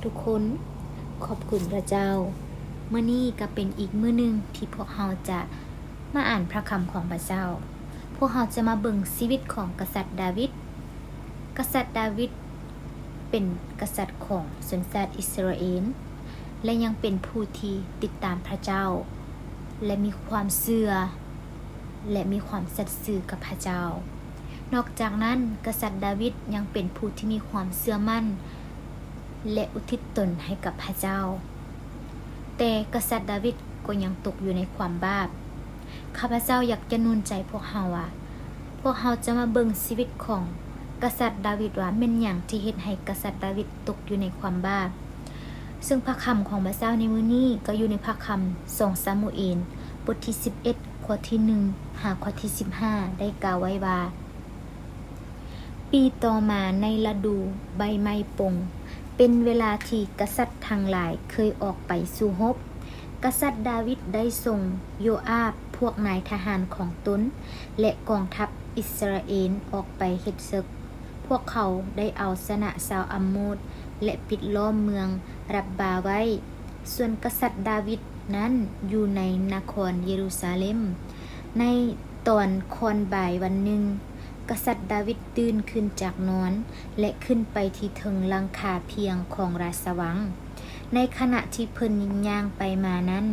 ทุกคนขอบคุณพระเจ้าเมื่อนี้ก็เป็นอีกมื้อนึงที่พวกเราจะมาอ่านพระคำของพระเจ้าพวกเราจะมาเบิ่งชีวิตของกษัตริย์ดาวิดเป็นกษัตริย์ของสัญชาติอิสราเอลและยังเป็นผู้ที่ติดตามพระเจ้าและมีความเชื่อและมีความสัตย์ซื่อกับพระเจ้านอกจากนั้นกษัตริย์ดาวิดยังเป็นผู้ที่มีความเชื่อมั่นและอุทิศตนให้กับพระเจ้าแต่กษัตริย์ดาวิดก็ยังตกอยู่ในความบาปข้าพเจ้าอยากจะหนุนใจพวกเราพวกเราจะมาเบิ่งชีวิตของกษัตริย์ดาวิดว่าแม่นหยังที่เฮ็ดให้กษัตริย์ดาวิดตกอยู่ในความบาปซึ่งพระคำของพระเจ้าในมื้อนี้ก็อยู่ในพระคำ2ซามูเอลบทที่11ข้อที่1หาข้อที่15ได้กล่าวไว้ว่าปีต่อมาในฤดูใบไม้ปงเป็นเวลาที่กษัตริย์ทั้งหลายเคยออกไปสู่รบกษัตริย์ดาวิดได้ส่งโยอาบพวกนายทหารของตนและกองทัพอิสราเอลออกไปเฮ็ดศึกพวกเขาได้เอาชนะชาวอัมโมดและปิดล้อมเมืองรับบาไว้ส่วนกษัตริย์ดาวิดนั้นอยู่ในนครเยรูซาเล็มในตอนคอนบ่ายวันหนึ่งกษัตริย์ดาวิดตื่นขึ้นจากนอนและขึ้นไปที่เทิงหลังคาเพียงของราชวังในขณะที่เพิ่นย่างไปมานั้น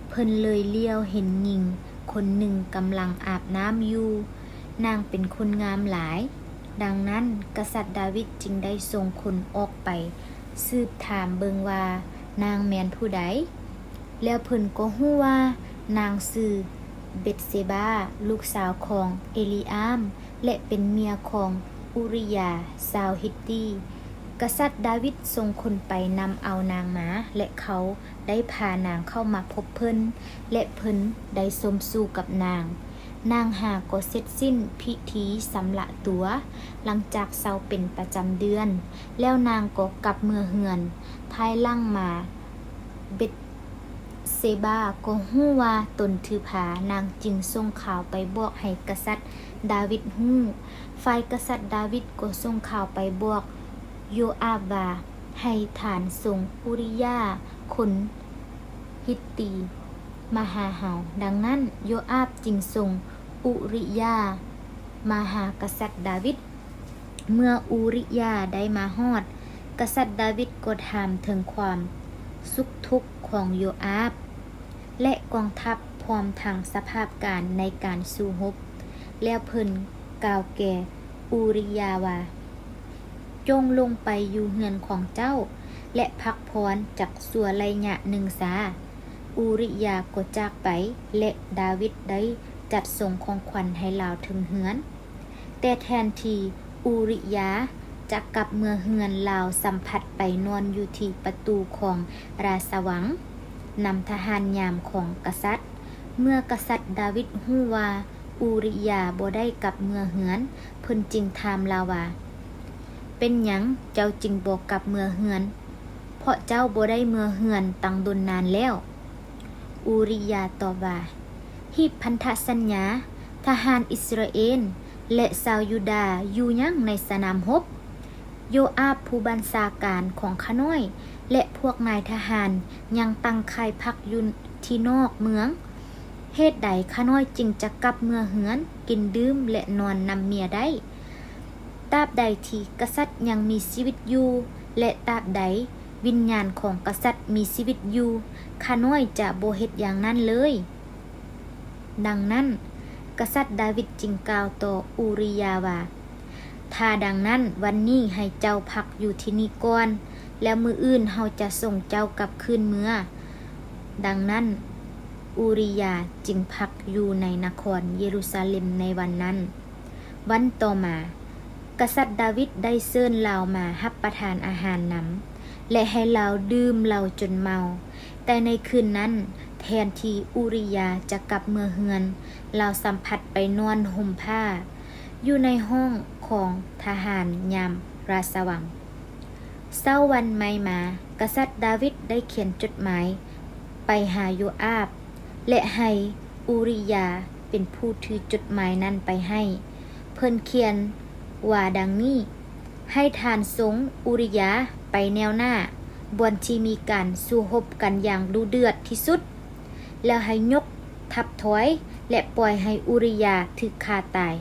เพิ่นเลยเลี้ยวเห็นหญิงคนหนึ่งกำลังอาบน้ำอยู่นางเป็นคนงามหลายดังนั้นกษัตริย์ดาวิดจึงได้ส่งคนออกไปสืบถามเบิ่งว่านางแม่นผู้ใดแล้วเพิ่นก็ฮู้ว่านางชื่อเบ็ตเซบาลูกสาวของเอลีอามและเป็นเมียของอุริยาชาวฮิตตีกษัตริย์ดาวิดส่งคนไปนำเอานางมาและเขาได้พานางเข้ามาพบเพิ่นและเพิ่นได้สมสู่กับนางหาก็เสร็จสิ้นพิธีสำละตัวหลังจากเซาเป็นประจำเดือนแล้วนางก็กลับเมืองเฮือนภายหลังมาเบ็ตเซบาก็ฮู้ว่าตนถือผานางจึงส่งข่าวไปบอกให้กษัตริย์ดาวิดฮู้ฝ่ายกษัตริย์ดาวิดก็ส่งข่าวไปบอกโยอาบว่าให้ฐานส่งอุริยาคนฮิตตีมาหาเฮาดังนั้นโยอาบจึงส่งอุริยามาหากษัตริย์ดาวิดเมื่ออุริยาได้มาฮอดกษัตริย์ดาวิดก็ถามถึงความสุขทุกข์ของโยอาบและกองทัพพร้อมทั้งสภาพการในการสู้รบแล้วเพิ่นกล่าวแก่อุริยาว่าจงลงไปอยู่เฮือนของเจ้าและพักพรจักสัวระยะหนึ่งซาอุริยาก็จากไปและดาวิดได้จัดส่งของขวัญให้ลาวถึงเฮือนแต่แทนที่อุริยาจะกลับเมืองเฮือนลาวสัมผัสไปนอนอยู่ที่ประตูของราชวังนำทหารยามของกษัตริย์เมื่อกษัตริย์ดาวิดฮู้ว่าอุริยาบ่ได้กลับเมืองเฮือนเพิ่นจึงถามลาวว่าเป็นหยังเจ้าจึงบ่กลับเมืองเฮือนเพราะเจ้าบ่ได้เมืองเฮือนตั้งดนนานแล้วอุริยาตอบว่าหีบพันธสัญญาทหารอิสราเอลและชาวยูดาห์อยู่ยังในสนามรบโยอาบผู้บัญชาการของข้าน้อยและพวกนายทหารยังตั้งค่ายพักอยู่ที่นอกเมืองเหตุใดข้าน้อยจึงจะกลับเมืองเฮือนกินดื่มและนอนนำเมียได้ตราบใดที่กษัตริย์ยังมีชีวิตอยู่และตราบใดวิญญาณของกษัตริย์มีชีวิตอยู่ข้าน้อยจะบ่เฮ็ดอย่างนั้นเลยดังนั้นกษัตริย์ดาวิดจึงกล่าวต่ออุริยาว่าถ้าดังนั้นวันนี้ให้เจ้าพักอยู่ที่นี่ก่อนแล้วมื้ออื่นเฮาจะส่งเจ้ากลับคืนเมืองดังนั้นอุริยาจึงพักอยู่ในนครเยรูซาเล็มในวันนั้นวันต่อมากษัตริย์ดาวิดได้เชิญลาวมารับประทานอาหารนำและให้ลาวดื่มเหล้าจนเมาแต่ในคืนนั้นแทนที่อุริยาจะกลับเมืองเฮือนลาวสัมผัสไปนอนห่มผ้าอยู่ในห้องของทหารยามราชวังเช้าวันใหม่มากษัตริย์ดาวิดได้เขียนจดหมายไปหาโยอาบและให้อุริยาเป็นผู้ถือจดหมายนั้นไปให้เพิ่นเขียนว่าดังนี้ให้ทานสงฆ์อุริยาไปแนวหน้า บอนที่มีการสู้รบกันอย่างดุเดือดที่สุด แล้วให้ยกทัพถอยและปล่อยให้อุริยาถูกฆ่าตาย